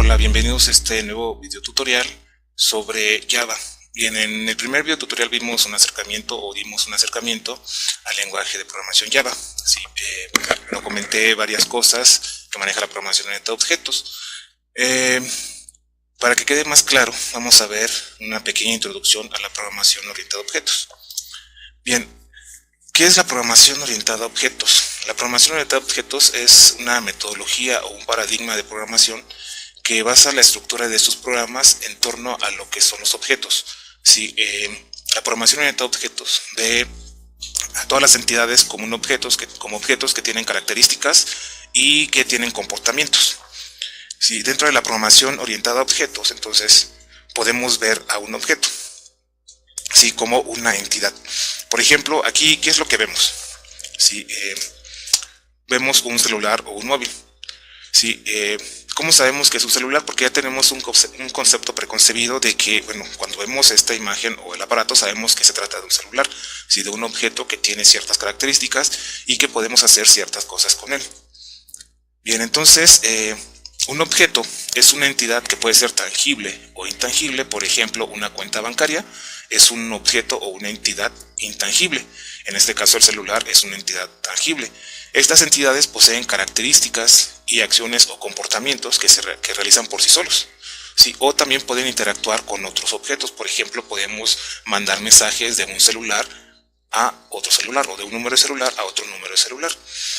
Hola, bienvenidos a este nuevo video tutorial sobre Java. Bien, en el primer video tutorial vimos un acercamiento o dimos un acercamiento al lenguaje de programación Java. Sí, lo comenté varias cosas que maneja la programación orientada a objetos. Para que quede más claro, vamos a ver una pequeña introducción a la programación orientada a objetos. Bien, ¿qué es la programación orientada a objetos? La programación orientada a objetos es una metodología o un paradigma de programación que basa la estructura de estos programas en torno a lo que son los objetos. Sí, la programación orientada a objetos ve a todas las entidades como objetos que tienen características y que tienen comportamientos. Sí, dentro de la programación orientada a objetos, entonces podemos ver a un objeto, sí, como una entidad. Por ejemplo, aquí, ¿qué es lo que vemos? Sí, vemos un celular o un móvil. Sí, ¿cómo sabemos que es un celular? Porque ya tenemos un concepto preconcebido de que, bueno, cuando vemos esta imagen o el aparato sabemos que se trata de un celular, ¿sí? De un objeto que tiene ciertas características y que podemos hacer ciertas cosas con él. Bien, entonces, un objeto es una entidad que puede ser tangible o intangible. Por ejemplo, una cuenta bancaria es un objeto o una entidad intangible. En este caso, el celular es una entidad tangible. Estas entidades poseen características y acciones o comportamientos que realizan por sí solos. Sí, o también pueden interactuar con otros objetos. Por ejemplo, podemos mandar mensajes de un celular a otro celular o de un número de celular a otro número de celular.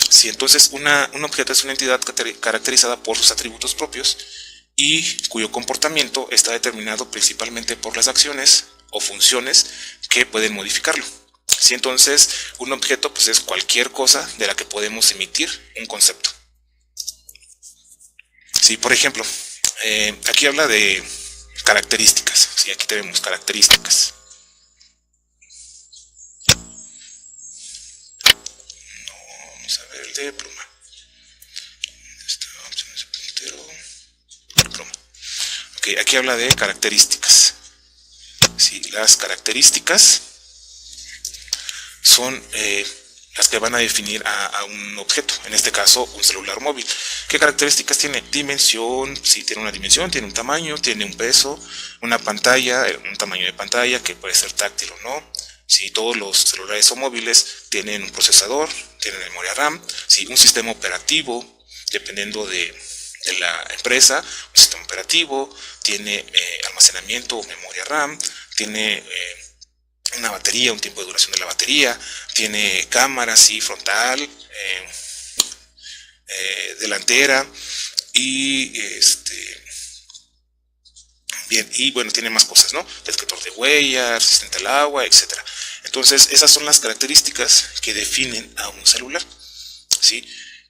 Sí, entonces un objeto es una entidad caracterizada por sus atributos propios y cuyo comportamiento está determinado principalmente por las acciones o funciones que pueden modificarlo. Sí, entonces un objeto pues es cualquier cosa de la que podemos emitir un concepto. Sí, por ejemplo, aquí habla de características. Sí, aquí tenemos características. Vamos a ver el de pluma. Esta opción es el puntero. Pluma. Ok, aquí habla de características. Sí, las características son las que van a definir a un objeto, en este caso un celular móvil. ¿Qué características tiene? Dimensión, sí, tiene una dimensión, tiene un tamaño, tiene un peso, una pantalla, un tamaño de pantalla que puede ser táctil o no. Sí, todos los celulares o móviles tienen un procesador, tienen memoria RAM, sí, un sistema operativo, dependiendo de la empresa, un sistema operativo, tiene almacenamiento o memoria RAM, tiene una batería, un tiempo de duración de la batería, tiene cámara, sí, frontal, delantera y bien, y bueno, tiene más cosas, ¿no? Detector de huellas, resistente al agua, etcétera. Entonces, esas son las características que definen a un celular, ¿sí?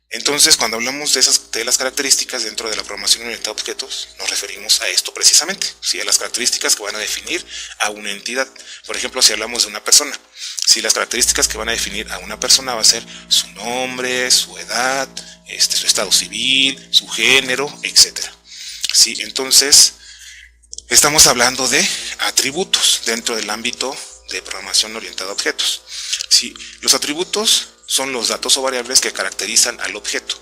Entonces, cuando hablamos de las características dentro de la programación orientada a objetos, nos referimos a esto precisamente, ¿sí? A las características que van a definir a una entidad. Por ejemplo, si hablamos de una persona, ¿sí? Las características que van a definir a una persona va a ser su nombre, su edad, su estado civil, su género, etcétera. ¿Sí? Entonces, estamos hablando de atributos dentro del ámbito de programación orientada a objetos. ¿Sí? Los atributos son los datos o variables que caracterizan al objeto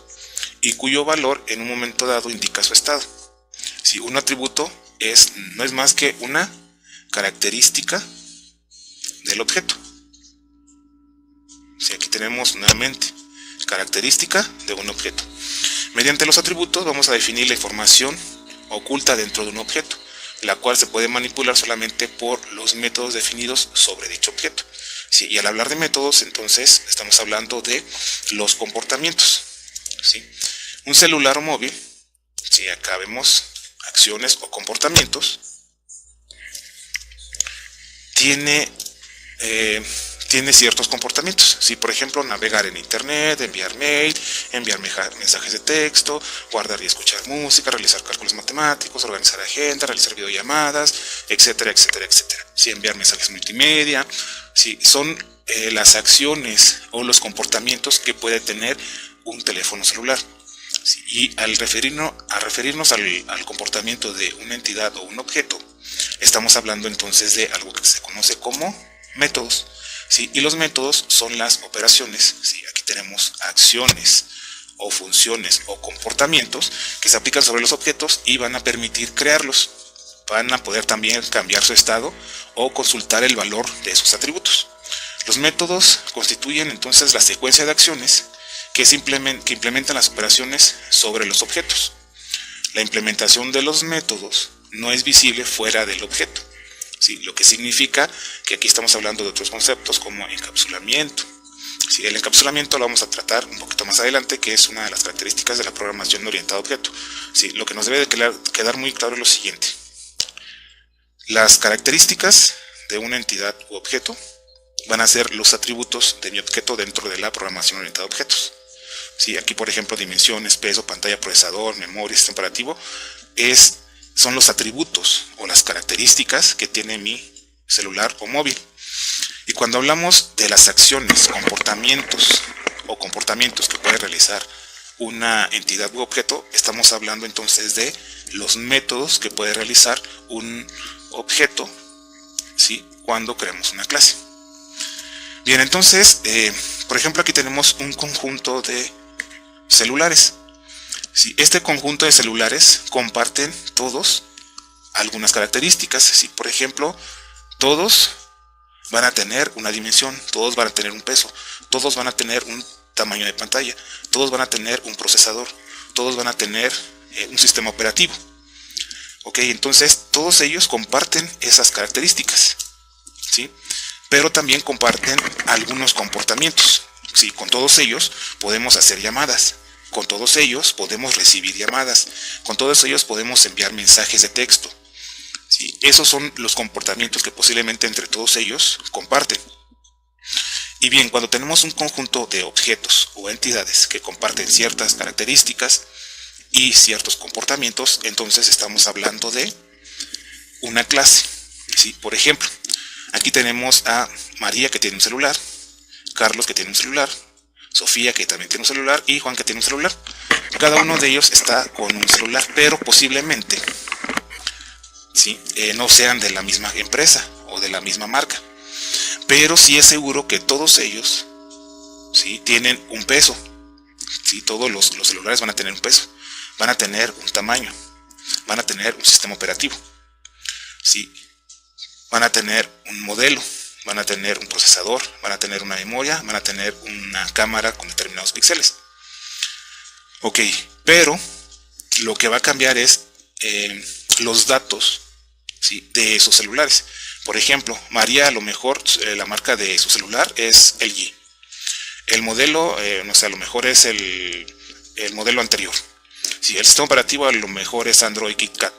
y cuyo valor en un momento dado indica su estado. ¿Sí? Un atributo no es más que una característica del objeto. ¿Sí? Aquí tenemos nuevamente característica de un objeto. Mediante los atributos vamos a definir la información oculta dentro de un objeto, la cual se puede manipular solamente por los métodos definidos sobre dicho objeto. Sí, y al hablar de métodos, entonces estamos hablando de los comportamientos. ¿Sí? Un celular o móvil, ¿sí? Acá vemos acciones o comportamientos, tiene ciertos comportamientos. ¿Sí? Por ejemplo, navegar en internet, enviar mail, enviar mensajes de texto, guardar y escuchar música, realizar cálculos matemáticos, organizar agenda, realizar videollamadas, etcétera, etcétera, etcétera. ¿Sí? Enviar mensajes multimedia. ¿Sí? Son las acciones o los comportamientos que puede tener un teléfono celular. ¿Sí? Y al referirnos al comportamiento de una entidad o un objeto, estamos hablando entonces de algo que se conoce como métodos. ¿Sí? Y los métodos son las operaciones. ¿Sí? Aquí tenemos acciones o funciones o comportamientos que se aplican sobre los objetos y van a permitir crearlos. Van a poder también cambiar su estado o consultar el valor de sus atributos. Los métodos constituyen entonces la secuencia de acciones que implementan las operaciones sobre los objetos. La implementación de los métodos no es visible fuera del objeto, ¿sí? Lo que significa que aquí estamos hablando de otros conceptos como encapsulamiento. Sí, el encapsulamiento lo vamos a tratar un poquito más adelante, que es una de las características de la programación orientada a objeto. Sí, lo que nos debe de quedar muy claro es lo siguiente. Las características de una entidad u objeto van a ser los atributos de mi objeto dentro de la programación orientada a objetos. Sí, aquí por ejemplo dimensiones, peso, pantalla, procesador, memoria, sistema operativo son los atributos o las características que tiene mi celular o móvil. Y cuando hablamos de las acciones, comportamientos que puede realizar una entidad u objeto, estamos hablando entonces de los métodos que puede realizar un objeto, ¿sí?, cuando creamos una clase. Bien, entonces, por ejemplo, aquí tenemos un conjunto de celulares. Sí, este conjunto de celulares comparten todos algunas características. Sí, por ejemplo, todos van a tener una dimensión, todos van a tener un peso, todos van a tener un tamaño de pantalla, todos van a tener un procesador, todos van a tener un sistema operativo. Ok, entonces todos ellos comparten esas características, ¿sí? Pero también comparten algunos comportamientos. Sí, con todos ellos podemos hacer llamadas, con todos ellos podemos recibir llamadas, con todos ellos podemos enviar mensajes de texto. Sí, esos son los comportamientos que posiblemente entre todos ellos comparten. Y bien, cuando tenemos un conjunto de objetos o entidades que comparten ciertas características y ciertos comportamientos, entonces estamos hablando de una clase. ¿Sí? Por ejemplo, aquí tenemos a María, que tiene un celular, Carlos, que tiene un celular, Sofía, que también tiene un celular, y Juan, que tiene un celular. Cada uno de ellos está con un celular, pero posiblemente, ¿sí?, no sean de la misma empresa o de la misma marca. Pero sí es seguro que todos ellos, ¿sí?, tienen un peso. ¿Sí? Todos los celulares van a tener un peso, van a tener un tamaño, van a tener un sistema operativo, ¿sí?, van a tener un modelo, van a tener un procesador, van a tener una memoria, van a tener una cámara con determinados píxeles. Ok, pero lo que va a cambiar es los datos, ¿sí?, de esos celulares. Por ejemplo, María, a lo mejor la marca de su celular es LG. El modelo, no sé, a lo mejor es el modelo anterior. ¿Sí? El sistema operativo a lo mejor es Android KitKat.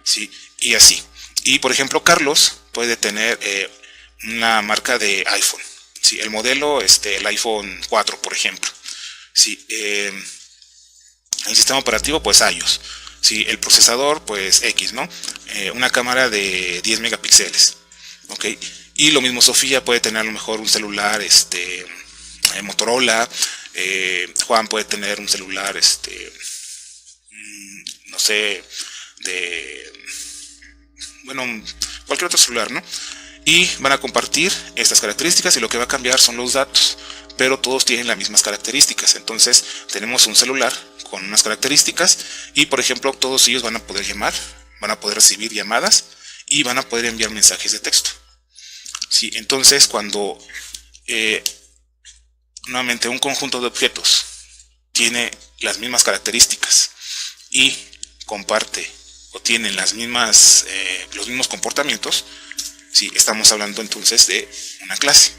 ¿Sí? Y así. Y por ejemplo, Carlos puede tener una marca de iPhone. ¿Sí? El modelo, el iPhone 4, por ejemplo. ¿Sí? El sistema operativo, pues iOS. ¿Sí? El procesador, pues X, ¿no? Una cámara de 10 megapíxeles. ¿Ok? Y lo mismo Sofía puede tener a lo mejor un celular Motorola. Juan puede tener un celular no sé, cualquier otro celular, ¿no? Y van a compartir estas características, y lo que va a cambiar son los datos, pero todos tienen las mismas características. Entonces tenemos un celular con unas características, y por ejemplo todos ellos van a poder llamar, van a poder recibir llamadas y van a poder enviar mensajes de texto. ¿Sí? Entonces cuando nuevamente un conjunto de objetos tiene las mismas características y comparte o tiene los mismos comportamientos, ¿sí?, estamos hablando entonces de una clase.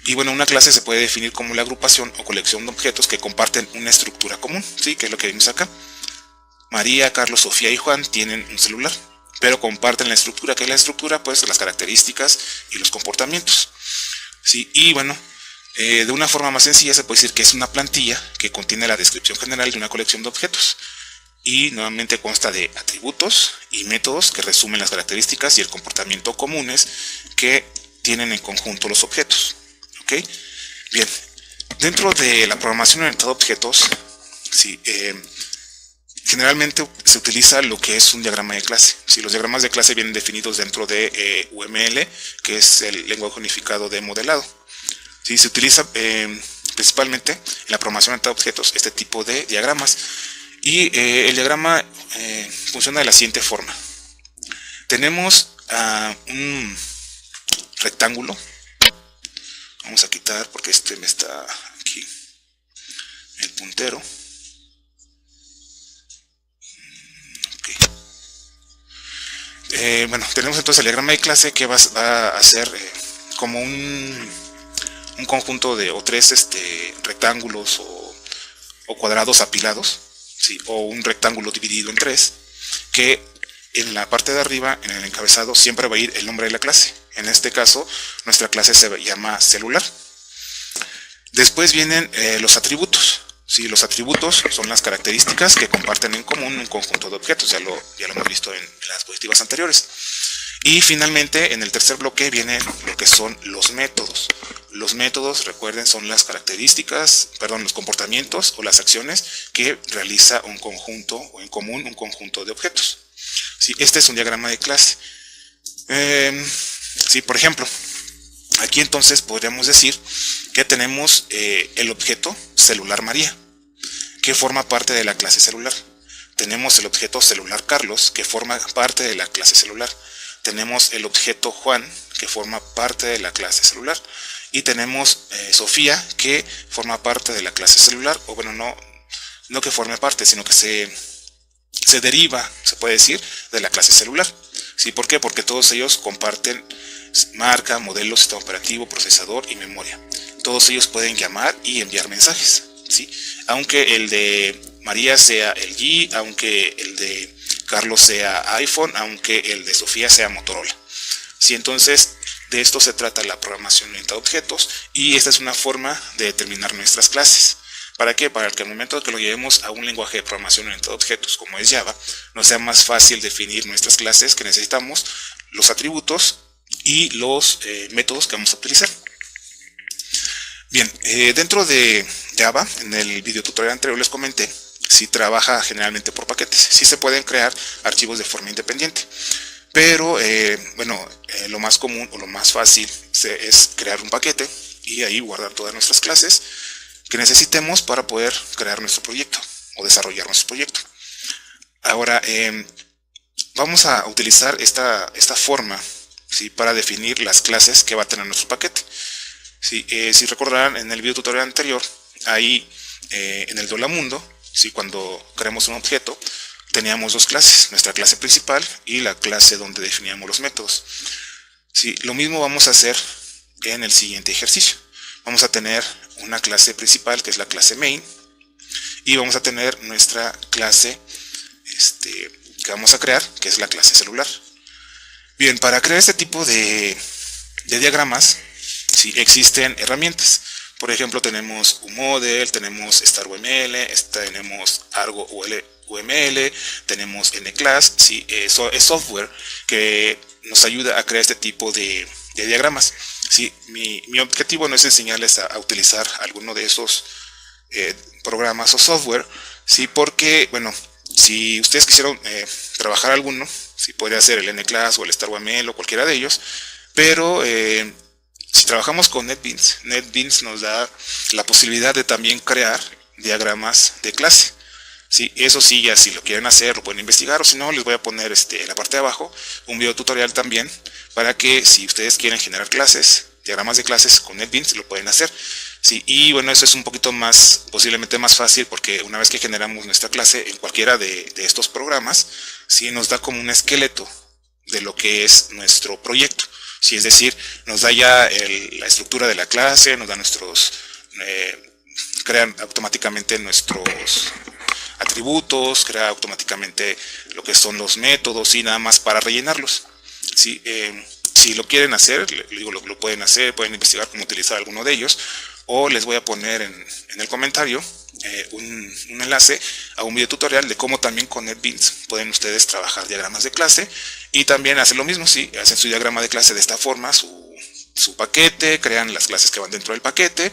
Y bueno, una clase se puede definir como la agrupación o colección de objetos que comparten una estructura común, ¿sí?, que es lo que vimos acá. María, Carlos, Sofía y Juan tienen un celular, pero comparten la estructura. ¿Qué es la estructura? Pues las características y los comportamientos. ¿Sí? Y bueno, de una forma más sencilla se puede decir que es una plantilla que contiene la descripción general de una colección de objetos, y nuevamente consta de atributos y métodos que resumen las características y el comportamiento comunes que tienen en conjunto los objetos. ¿Ok? Bien, dentro de la programación orientada a objetos, ¿sí?, generalmente se utiliza lo que es un diagrama de clase. ¿Sí? Los diagramas de clase vienen definidos dentro de UML, que es el lenguaje unificado de modelado. ¿Sí? Se utiliza principalmente en la programación orientada a objetos, este tipo de diagramas. Y el diagrama funciona de la siguiente forma. Tenemos un rectángulo. Vamos a quitar porque este me está aquí el puntero. Bueno, tenemos entonces el diagrama de clase que va a ser como un conjunto de o tres rectángulos o cuadrados apilados, ¿sí? O un rectángulo dividido en tres, que en la parte de arriba, en el encabezado, siempre va a ir el nombre de la clase. En este caso, nuestra clase se llama celular. Después vienen los atributos. Sí, los atributos son las características que comparten en común un conjunto de objetos, ya lo hemos visto en las diapositivas anteriores. Y finalmente, en el tercer bloque vienen lo que son los métodos. Los métodos, recuerden, son las características, los comportamientos o las acciones que realiza un conjunto o en común un conjunto de objetos. Sí, este es un diagrama de clase. Sí, por ejemplo, aquí entonces podríamos decir que tenemos el objeto celular María, que forma parte de la clase celular. Tenemos el objeto celular Carlos, que forma parte de la clase celular. Tenemos el objeto Juan, que forma parte de la clase celular. Y tenemos Sofía, que forma parte de la clase celular. O bueno, no que forme parte, sino que se deriva, se puede decir, de la clase celular. ¿Sí? ¿Por qué? Porque todos ellos comparten marca, modelo, sistema operativo, procesador y memoria. Todos ellos pueden llamar y enviar mensajes, ¿sí? Aunque el de María sea el G, aunque el de Carlos sea iPhone, aunque el de Sofía sea Motorola. ¿Sí? Entonces, de esto se trata la programación orientada a objetos, y esta es una forma de determinar nuestras clases. ¿Para qué? Para que al momento de que lo llevemos a un lenguaje de programación orientada a objetos como es Java, nos sea más fácil definir nuestras clases que necesitamos, los atributos y los métodos que vamos a utilizar. Bien, dentro de Java, en el video tutorial anterior les comenté, si trabaja generalmente por paquetes. Sí se pueden crear archivos de forma independiente, pero lo más común o lo más fácil es crear un paquete y ahí guardar todas nuestras clases que necesitemos para poder crear nuestro proyecto o desarrollar nuestro proyecto. Ahora, vamos a utilizar esta forma, ¿sí? Para definir las clases que va a tener nuestro paquete. ¿Sí? Si recordarán, en el video tutorial anterior, ahí en el Dolamundo, ¿sí? Cuando creamos un objeto, teníamos dos clases, nuestra clase principal y la clase donde definíamos los métodos. ¿Sí? Lo mismo vamos a hacer en el siguiente ejercicio. Vamos a tener una clase principal, que es la clase main, y vamos a tener nuestra clase que vamos a crear, que es la clase celular. Bien, para crear este tipo de diagramas, sí, existen herramientas. Por ejemplo, tenemos UModel, tenemos StarUML, tenemos Argo UML, tenemos NClass, sí, eso es software que nos ayuda a crear este tipo de diagramas. Sí, mi objetivo no es enseñarles a utilizar alguno de esos programas o software, sí, porque, bueno, si ustedes quisieran trabajar alguno, sí, podría ser el NClass o el StarUML o cualquiera de ellos, pero si trabajamos con NetBeans nos da la posibilidad de también crear diagramas de clase. Sí, eso sí, ya si lo quieren hacer, lo pueden investigar, o si no, les voy a poner en la parte de abajo un video tutorial también, para que si ustedes quieren generar clases, diagramas de clases con NetBeans, lo pueden hacer. Sí, y bueno, eso es un poquito más, posiblemente más fácil, porque una vez que generamos nuestra clase en cualquiera de estos programas, sí, nos da como un esqueleto de lo que es nuestro proyecto. Sí, es decir, nos da ya la estructura de la clase, nos da crean automáticamente nuestros atributos, crea automáticamente lo que son los métodos y nada más para rellenarlos. ¿Sí? Si lo quieren hacer, lo pueden hacer, pueden investigar cómo utilizar alguno de ellos, o les voy a poner en el comentario un enlace a un video tutorial de cómo también con NetBeans pueden ustedes trabajar diagramas de clase y también hacer lo mismo. ¿Sí? Hacen su diagrama de clase de esta forma, su paquete, crean las clases que van dentro del paquete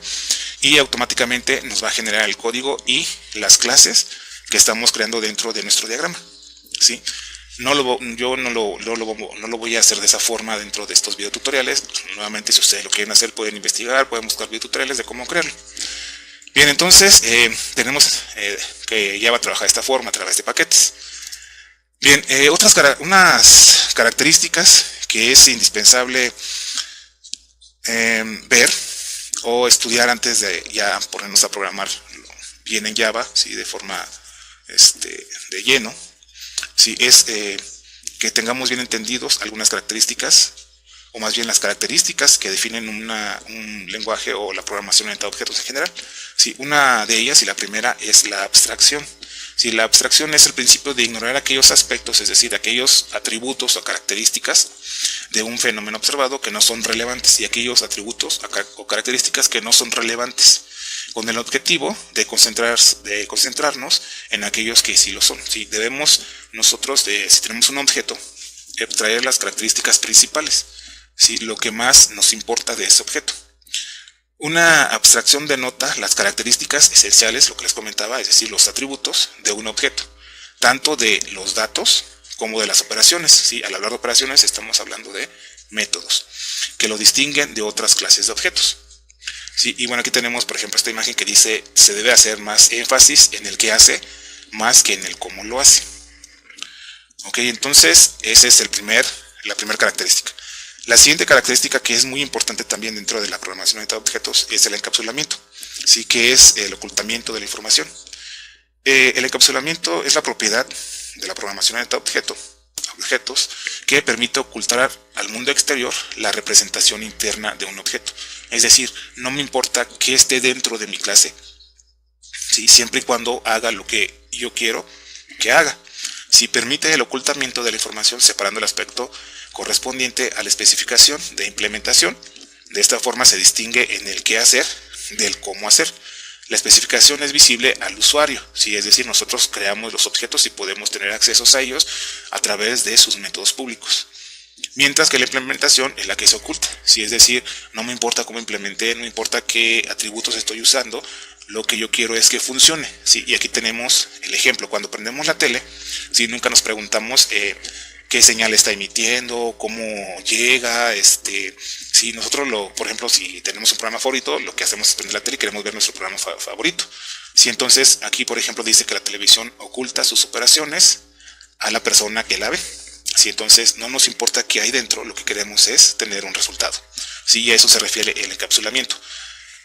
y automáticamente nos va a generar el código y las clases que estamos creando dentro de nuestro diagrama. ¿Sí? Yo no lo voy a hacer de esa forma dentro de estos videotutoriales. Nuevamente, si ustedes lo quieren hacer, pueden investigar, pueden buscar videotutoriales de cómo crearlo. Bien, entonces tenemos que Java trabaja de esta forma a través de paquetes. Bien, unas características que es indispensable ver o estudiar antes de ya ponernos a programar bien en Java, ¿sí? De forma de lleno, ¿sí? Es que tengamos bien entendidos algunas características, o más bien las características que definen un lenguaje o la programación orientada a objetos en general. Sí, una de ellas y la primera es la abstracción. Sí, la abstracción es el principio de ignorar aquellos aspectos, es decir, aquellos atributos o características de un fenómeno observado que no son relevantes y aquellos atributos o características que no son relevantes, con el objetivo de concentrarnos en aquellos que sí lo son. Sí, debemos nosotros, si tenemos un objeto, extraer las características principales, ¿sí? Lo que más nos importa de ese objeto. Una abstracción denota las características esenciales, lo que les comentaba, es decir, los atributos de un objeto, tanto de los datos como de las operaciones. ¿Sí? Al hablar de operaciones estamos hablando de métodos que lo distinguen de otras clases de objetos. ¿Sí? Y bueno, aquí tenemos, por ejemplo, esta imagen que dice se debe hacer más énfasis en el que hace más que en el cómo lo hace. Ok, entonces esa es la primera característica. La siguiente característica que es muy importante también dentro de la programación orientada a objetos es el encapsulamiento, ¿sí? Que es el ocultamiento de la información. El encapsulamiento es la propiedad de la programación orientada a objetos que permite ocultar al mundo exterior la representación interna de un objeto. Es decir, no me importa que esté dentro de mi clase, ¿sí? Siempre y cuando haga lo que yo quiero que haga. Si permite el ocultamiento de la información separando el aspecto correspondiente a la especificación de implementación. De esta forma se distingue en el qué hacer del cómo hacer. La especificación es visible al usuario, ¿sí? Es decir, nosotros creamos los objetos y podemos tener accesos a ellos a través de sus métodos públicos. Mientras que la implementación es la que se oculta, ¿sí? Es decir, no me importa cómo implementé, no importa qué atributos estoy usando, lo que yo quiero es que funcione, ¿sí? Y aquí tenemos el ejemplo, cuando prendemos la tele, ¿sí? Nunca nos preguntamos qué señal está emitiendo, cómo llega, si nosotros por ejemplo, si tenemos un programa favorito, lo que hacemos es prender la tele y queremos ver nuestro programa favorito. Si entonces aquí, por ejemplo, dice que la televisión oculta sus operaciones a la persona que la ve. Si entonces no nos importa qué hay dentro, lo que queremos es tener un resultado. Sí, y a eso se refiere el encapsulamiento.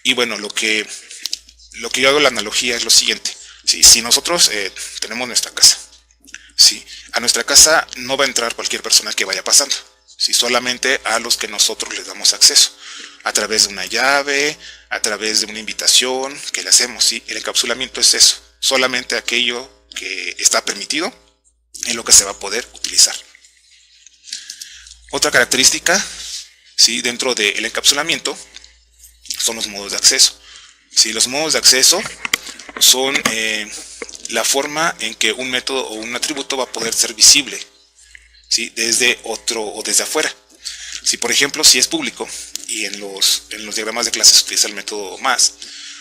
Y bueno, lo que yo hago la analogía es lo siguiente. ¿Sí? Si nosotros tenemos nuestra casa, ¿sí? A nuestra casa no va a entrar cualquier persona que vaya pasando, ¿sí? Solamente a los que nosotros les damos acceso, a través de una llave, a través de una invitación que le hacemos. ¿Sí? El encapsulamiento es eso, solamente aquello que está permitido es lo que se va a poder utilizar. Otra característica, ¿sí? Dentro del encapsulamiento son los modos de acceso. ¿Sí? Los modos de acceso son la forma en que un método o un atributo va a poder ser visible, ¿sí? Desde otro o desde afuera. Si por ejemplo, si es público y en los diagramas de clase se utiliza el método más,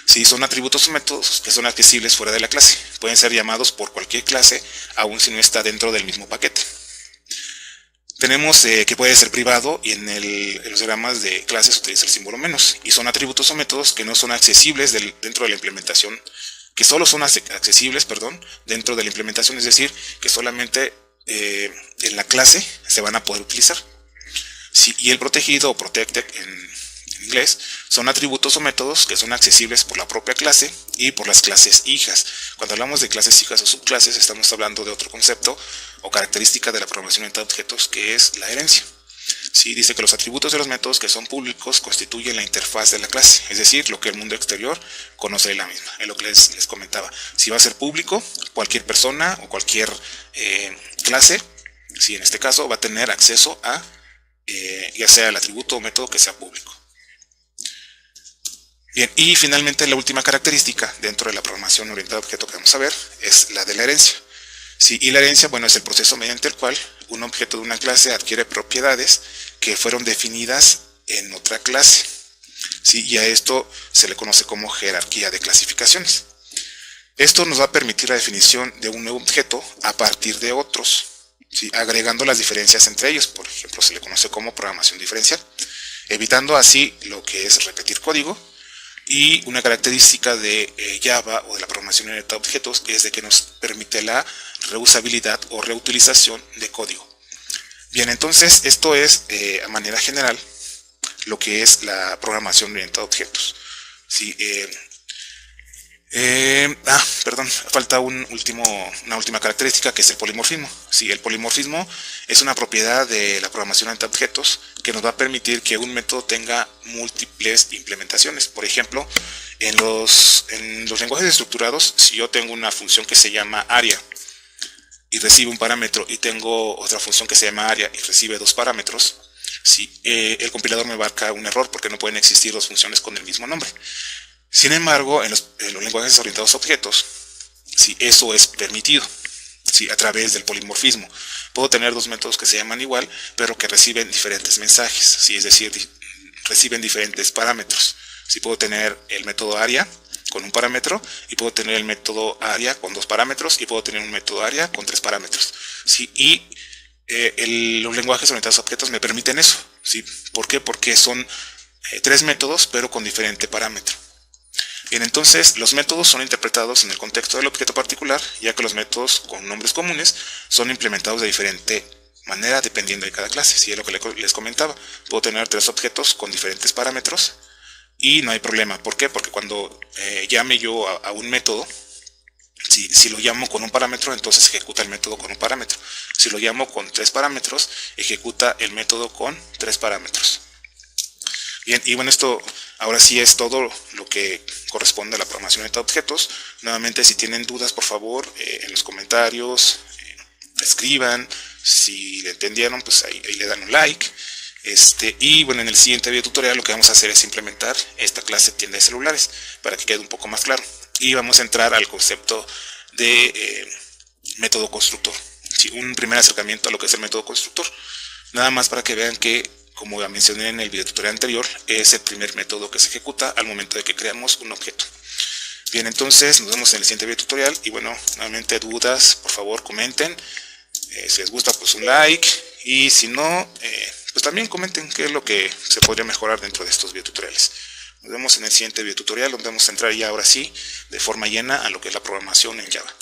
¿sí? Son atributos o métodos que son accesibles fuera de la clase. Pueden ser llamados por cualquier clase, aun si no está dentro del mismo paquete. Tenemos que puede ser privado y en los diagramas de clases se utiliza el símbolo menos. Y son atributos o métodos que no son accesibles dentro de la implementación, que solo son accesibles, dentro de la implementación, es decir, que solamente en la clase se van a poder utilizar. Sí, y el protegido o protected en inglés son atributos o métodos que son accesibles por la propia clase y por las clases hijas. Cuando hablamos de clases hijas o subclases estamos hablando de otro concepto o característica de la programación orientada a objetos, que es la herencia. Sí, dice que los atributos de los métodos que son públicos constituyen la interfaz de la clase, es decir, lo que el mundo exterior conoce de la misma. Es lo que les comentaba. Si va a ser público, cualquier persona o cualquier clase, si en este caso va a tener acceso a ya sea el atributo o método que sea público. Bien, y finalmente la última característica dentro de la programación orientada a objeto que vamos a ver es la de la herencia. Sí, y la herencia, bueno, es el proceso mediante el cual un objeto de una clase adquiere propiedades que fueron definidas en otra clase. Sí, y a esto se le conoce como jerarquía de clasificaciones. Esto nos va a permitir la definición de un nuevo objeto a partir de otros, ¿sí? Agregando las diferencias entre ellos. Por ejemplo, se le conoce como programación diferencial, evitando así lo que es repetir código, Y una característica de Java o de la programación orientada a objetos es de que nos permite la reusabilidad o reutilización de código. Bien, entonces esto es a manera general lo que es la programación orientada a objetos. Sí, perdón, falta una última característica, que es el polimorfismo. Sí, el polimorfismo es una propiedad de la programación orientada a objetos que nos va a permitir que un método tenga múltiples implementaciones. Por ejemplo, en los lenguajes estructurados, si yo tengo una función que se llama área y recibe un parámetro, y tengo otra función que se llama área y recibe dos parámetros, sí, el compilador me marca un error porque no pueden existir dos funciones con el mismo nombre. Sin embargo, en los lenguajes orientados a objetos, sí, eso es permitido, sí, a través del polimorfismo. Puedo tener dos métodos que se llaman igual, pero que reciben diferentes mensajes, sí, es decir, reciben diferentes parámetros. Sí, puedo tener el método área con un parámetro, y puedo tener el método área con dos parámetros, y puedo tener un método área con tres parámetros. Sí, y los lenguajes orientados a objetos me permiten eso. ¿Sí? ¿Por qué? Porque son tres métodos, pero con diferente parámetro. Bien, entonces los métodos son interpretados en el contexto del objeto particular, ya que los métodos con nombres comunes son implementados de diferente manera dependiendo de cada clase. Sí, es lo que les comentaba. Puedo tener tres objetos con diferentes parámetros y no hay problema. ¿Por qué? Porque cuando llame yo a un método, si lo llamo con un parámetro, entonces ejecuta el método con un parámetro. Si lo llamo con tres parámetros, ejecuta el método con tres parámetros. Bien, y bueno, esto ahora sí es todo lo que corresponde a la programación orientada a objetos. Nuevamente, si tienen dudas, por favor, en los comentarios, escriban. Si le entendieron, pues ahí le dan un like. Y bueno, en el siguiente video tutorial lo que vamos a hacer es implementar esta clase de tienda de celulares para que quede un poco más claro. Y vamos a entrar al concepto de método constructor. ¿Sí? Un primer acercamiento a lo que es el método constructor. Nada más para que vean que, como ya mencioné en el video tutorial anterior, es el primer método que se ejecuta al momento de que creamos un objeto. Bien, entonces nos vemos en el siguiente video tutorial. Y bueno, nuevamente dudas, por favor comenten. Si les gusta, pues un like. Y si no, pues también comenten qué es lo que se podría mejorar dentro de estos videotutoriales. Nos vemos en el siguiente videotutorial, donde vamos a entrar ya ahora sí de forma llena a lo que es la programación en Java.